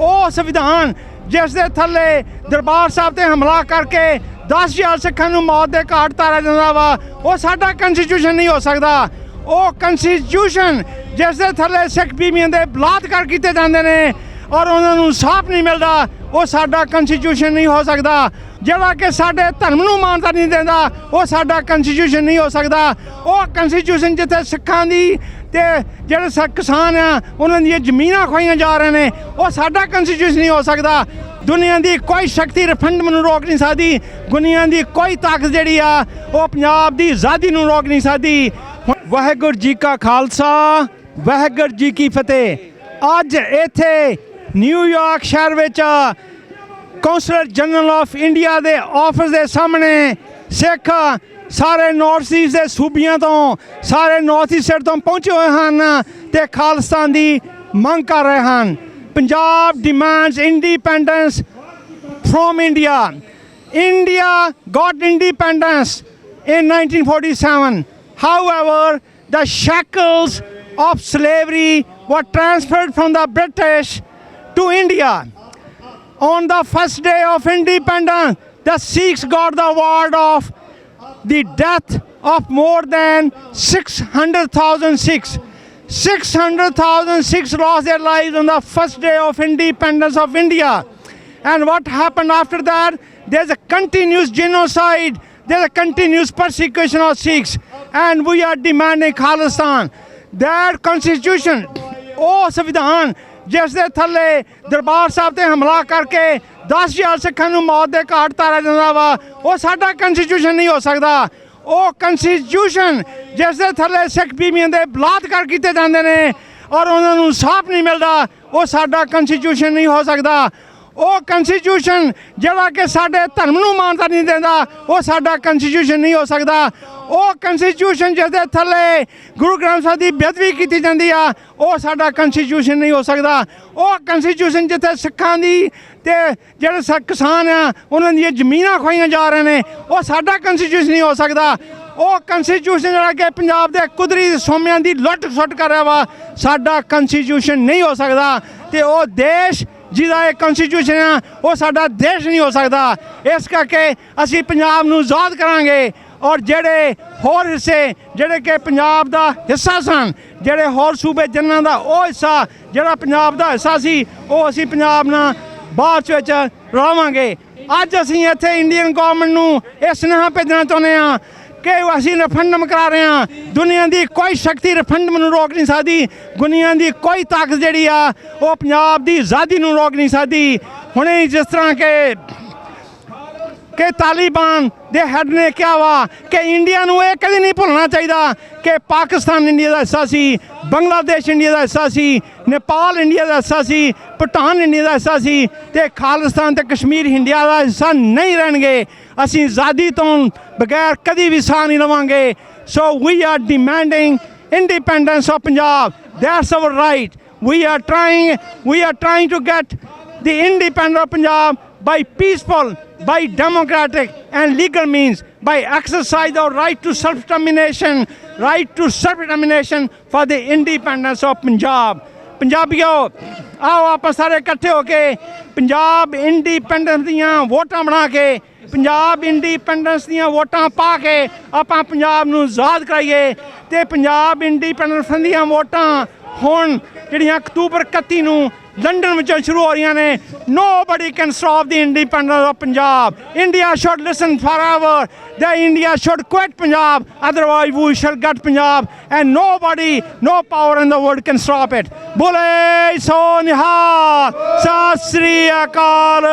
ਉਹ ਸੰਵਿਧਾਨ ਜਿਸ ਦੇ ਥੱਲੇ ਦਰਬਾਰ ਸਾਹਿਬ ਤੇ ਹਮਲਾ ਕਰਕੇ 10,000 ਸਿੱਖਾਂ ਨੂੰ ਮੌਤ ਦੇ ਘਾਟ ਉਤਾਰਿਆ ਜਾਂਦਾ ਵਾ, ਉਹ ਸਾਡਾ ਕੰਸਟੀਟਿਊਸ਼ਨ ਨਹੀਂ ਹੋ ਸਕਦਾ। ਉਹ ਕੰਸਟੀਟਿਊਸ਼ਨ ਜਿਸ ਦੇ ਥੱਲੇ ਸਿੱਖ ਬੀਬੀਆਂ ਦੇ ਬਲਾਤਕਾਰ ਕੀਤੇ ਜਾਂਦੇ ਨੇ ਔਰ ਉਹਨਾਂ ਨੂੰ ਇਨਸਾਫ ਨਹੀਂ ਮਿਲਦਾ, ਉਹ ਸਾਡਾ ਕੰਸਟੀਟਿਊਸ਼ਨ ਨਹੀਂ ਹੋ ਸਕਦਾ। ਜਿਹੜਾ ਕਿ ਸਾਡੇ ਧਰਮ ਨੂੰ ਮਾਨਤਾ ਨਹੀਂ ਦਿੰਦਾ, ਉਹ ਸਾਡਾ ਕੰਸਟੀਟਿਊਸ਼ਨ ਨਹੀਂ ਹੋ ਸਕਦਾ। ਉਹ ਕੰਸਟੀਟਿਊਸ਼ਨ ਜਿੱਥੇ ਸਿੱਖਾਂ ਦੀ ਤੇ ਜਿਹੜੇ ਕਿਸਾਨ ਆ ਉਹਨਾਂ ਦੀਆਂ ਜ਼ਮੀਨਾਂ ਖੋਹੀਆਂ ਜਾ ਰਹੇ ਨੇ, ਉਹ ਸਾਡਾ ਕੰਸਟੀਟਿਊਸ਼ਨ ਨਹੀਂ ਹੋ ਸਕਦਾ। ਦੁਨੀਆ ਦੀ ਕੋਈ ਸ਼ਕਤੀ ਰੈਫਰੈਂਡਮ ਨੂੰ ਰੋਕ ਨਹੀਂ ਸਕਦੀ। ਦੁਨੀਆ ਦੀ ਕੋਈ ਤਾਕਤ ਜਿਹੜੀ ਆ ਉਹ ਪੰਜਾਬ ਦੀ ਆਜ਼ਾਦੀ ਨੂੰ ਰੋਕ ਨਹੀਂ ਸਕਦੀ। ਵਾਹਿਗੁਰੂ ਜੀ ਕਾ ਖਾਲਸਾ, ਵਾਹਿਗੁਰੂ ਜੀ ਕੀ ਫਤਿਹ। ਅੱਜ ਇੱਥੇ ਨਿਊਯਾਰਕ ਸ਼ਹਿਰ ਵਿੱਚ ਕੌਂਸਲਰ ਜਨਰਲ ਆਫ ਇੰਡੀਆ ਦੇ ਆਫਿਸ ਦੇ ਸਾਹਮਣੇ ਸਿੱਖ ਸਾਰੇ ਨਾਰਥ ਈਸਟ ਦੇ ਸੂਬਿਆਂ ਤੋਂ, ਸਾਰੇ ਨਾਰਥ ਈਸਟ ਤੋਂ ਪਹੁੰਚੇ ਹੋਏ ਹਨ ਤੇ ਖਾਲਿਸਤਾਨ ਦੀ ਮੰਗ ਕਰ ਰਹੇ ਹਨ। Punjab demands independence from India. India got independence in 1947. However, the shackles of slavery were transferred from the British to India. On the first day of independence, the Sikhs got the award of the death of more than 600,000 Sikhs. 600,000 Sikhs lost their lives on the first day of independence of India. And what happened after that? There's a continuous genocide. There's a continuous persecution of Sikhs. And we are demanding Khalistan. That constitution, ਉਹ ਸੰਵਿਧਾਨ ਜਿਸ ਦੇ ਥੱਲੇ ਦਰਬਾਰ ਸਾਹਿਬ ਤੇ ਹਮਲਾ ਕਰਕੇ 10,000 ਸਿੱਖਾਂ ਨੂੰ ਮੌਤ ਦੇ ਘਾਟ ਉਤਾਰਿਆ ਜਾਂਦਾ ਵਾ, ਉਹ ਸਾਡਾ ਕੰਸਟੀਟਿਊਸ਼ਨ ਨਹੀਂ ਹੋ ਸਕਦਾ। ਉਹ ਕੰਸਟੀਟਿਊਸ਼ਨ ਜਿਸ ਦੇ ਥੱਲੇ ਸਿੱਖ ਬੀਬੀਆਂ ਦੇ ਬਲਾਤਕਾਰ ਕੀਤੇ ਜਾਂਦੇ ਨੇ ਔਰ ਉਹਨਾਂ ਨੂੰ ਇਨਸਾਫ ਨਹੀਂ ਮਿਲਦਾ, ਉਹ ਸਾਡਾ ਕੰਸਟੀਟਿਊਸ਼ਨ ਨਹੀਂ ਹੋ ਸਕਦਾ। ਉਹ ਕੰਸਟੀਟਿਊਸ਼ਨ ਜਿਹੜਾ ਕਿ ਸਾਡੇ ਧਰਮ ਨੂੰ ਮਾਨਤਾ ਨਹੀਂ ਦਿੰਦਾ, ਉਹ ਸਾਡਾ ਕੰਸਟੀਟਿਊਸ਼ਨ ਨਹੀਂ ਹੋ ਸਕਦਾ। ਉਹ ਕੰਸਟੀਟਿਊਸ਼ਨ ਜਿਸ ਦੇ ਥੱਲੇ ਗੁਰੂ ਗ੍ਰੰਥ ਸਾਹਿਬ ਦੀ ਬੇਅਦਬੀ ਕੀਤੀ ਜਾਂਦੀ ਆ, ਉਹ ਸਾਡਾ ਕੰਸਟੀਟਿਊਸ਼ਨ ਨਹੀਂ ਹੋ ਸਕਦਾ। ਉਹ ਕੰਸਟੀਟਿਊਸ਼ਨ ਜਿੱਥੇ ਸਿੱਖਾਂ ਦੀ ਤੇ ਜਿਹੜੇ ਕਿਸਾਨ ਆ ਉਹਨਾਂ ਦੀਆਂ ਜ਼ਮੀਨਾਂ ਖੋਹੀਆਂ ਜਾ ਰਹੇ ਨੇ, ਉਹ ਸਾਡਾ ਕੰਸਟੀਟਿਊਸ਼ਨ ਨਹੀਂ ਹੋ ਸਕਦਾ। ਉਹ ਕੰਸਟੀਟਿਊਸ਼ਨ ਜਿਹੜਾ ਕਿ ਪੰਜਾਬ ਦੇ ਕੁਦਰਤੀ ਸੋਮਿਆਂ ਦੀ ਲੁੱਟ ਸੁੱਟ ਕਰ ਰਿਹਾ ਵਾ, ਸਾਡਾ ਕੰਸਟੀਟਿਊਸ਼ਨ ਨਹੀਂ ਹੋ ਸਕਦਾ। ਤੇ ਉਹ ਦੇਸ਼ ਜਿਹਦਾ ਇਹ ਕੰਸਟੀਟਿਊਸ਼ਨ ਆ, ਉਹ ਸਾਡਾ ਦੇਸ਼ ਨਹੀਂ ਹੋ ਸਕਦਾ। ਇਸ ਕਰਕੇ ਅਸੀਂ ਪੰਜਾਬ ਨੂੰ ਆਜ਼ਾਦ ਕਰਾਂਗੇ ਔਰ ਜਿਹੜੇ ਹੋਰ ਹਿੱਸੇ ਜਿਹੜੇ ਕਿ ਪੰਜਾਬ ਦਾ ਹਿੱਸਾ ਸਨ, ਜਿਹੜੇ ਹੋਰ ਸੂਬੇ ਜਿਨ੍ਹਾਂ ਦਾ ਉਹ ਹਿੱਸਾ ਜਿਹੜਾ ਪੰਜਾਬ ਦਾ ਹਿੱਸਾ ਸੀ, ਉਹ ਅਸੀਂ ਪੰਜਾਬ ਨਾਲ ਬਾਅਦ ਵਿੱਚ ਰਹਾਂਗੇ। ਅੱਜ ਅਸੀਂ ਇੱਥੇ ਇੰਡੀਅਨ ਗੌਰਮੈਂਟ ਨੂੰ ਇਹ ਸੁਨੇਹਾ ਭੇਜਣਾ ਚਾਹੁੰਦੇ ਹਾਂ ਕਿ ਅਸੀਂ ਰੈਫਰੈਂਡਮ ਕਰਾ ਰਹੇ ਹਾਂ। ਦੁਨੀਆ ਦੀ ਕੋਈ ਸ਼ਕਤੀ ਰੈਫਰੈਂਡਮ ਨੂੰ ਰੋਕ ਨਹੀਂ ਸਕਦੀ। ਦੁਨੀਆ ਦੀ ਕੋਈ ਤਾਕਤ ਜਿਹੜੀ ਆ ਉਹ ਪੰਜਾਬ ਦੀ ਆਜ਼ਾਦੀ ਨੂੰ ਰੋਕ ਨਹੀਂ ਸਕਦੀ। ਹੁਣੇ ਜਿਸ ਤਰ੍ਹਾਂ ਕਿ ਤਾਲਿਬਾਨ ਦੇ ਹੈਡ ਨੇ ਕਿਹਾ ਵਾ ਕਿ ਇੰਡੀਆ ਨੂੰ ਇਹ ਕਦੇ ਨਹੀਂ ਭੁੱਲਣਾ ਚਾਹੀਦਾ ਕਿ ਪਾਕਿਸਤਾਨ ਇੰਡੀਆ ਦਾ ਹਿੱਸਾ ਸੀ, ਬੰਗਲਾਦੇਸ਼ ਇੰਡੀਆ ਦਾ ਹਿੱਸਾ ਸੀ, ਨੇਪਾਲ ਇੰਡੀਆ ਦਾ ਹਿੱਸਾ ਸੀ, ਭੂਟਾਨ ਇੰਡੀਆ ਦਾ ਹਿੱਸਾ ਸੀ ਤੇ ਖਾਲਿਸਤਾਨ ਤੇ ਕਸ਼ਮੀਰ ਇੰਡੀਆ ਦਾ ਹਿੱਸਾ ਨਹੀਂ ਰਹਿਣਗੇ। ਅਸੀਂ ਆਜ਼ਾਦੀ ਤੋਂ ਬਗੈਰ ਕਦੀ ਵੀ ਸਾਹ ਨਹੀਂ ਲਵਾਂਗੇ। So we are demanding independence of Punjab. That's our right. We are trying to get the independence of Punjab by peaceful, by democratic and legal means, by exercise our right to self-determination for the independence of Punjab. ਪੰਜਾਬੀਓ ਆਓ ਆਪਾਂ ਸਾਰੇ ਇਕੱਠੇ ਹੋ ਕੇ Punjab independence ਦੀਆਂ ਵੋਟਾਂ ਬਣਾ ਕੇ, Punjab independence ਦੀਆਂ ਵੋਟਾਂ ਪਾ ਕੇ ਆਪਾਂ ਪੰਜਾਬ ਨੂੰ ਆਜ਼ਾਦ ਕਰਾਈਏ। ਤੇ ਪੰਜਾਬ ਇੰਡੀਪੈਂਡੈਂਸ ਦੀਆਂ ਵੋਟਾਂ ਹੁਣ ਜਿਹੜੀਆਂ ਅਕਤੂਬਰ 31 ਨੂੰ ਲੰਡਨ ਵਿੱਚੋਂ ਸ਼ੁਰੂ ਹੋ ਰਹੀਆਂ ਨੇ। Nobody can stop the independence of Punjab. India should listen forever. That India should quit Punjab. Otherwise we shall get Punjab and nobody, no power in the world can stop it. Bole so nihal. Sat Sri Akal.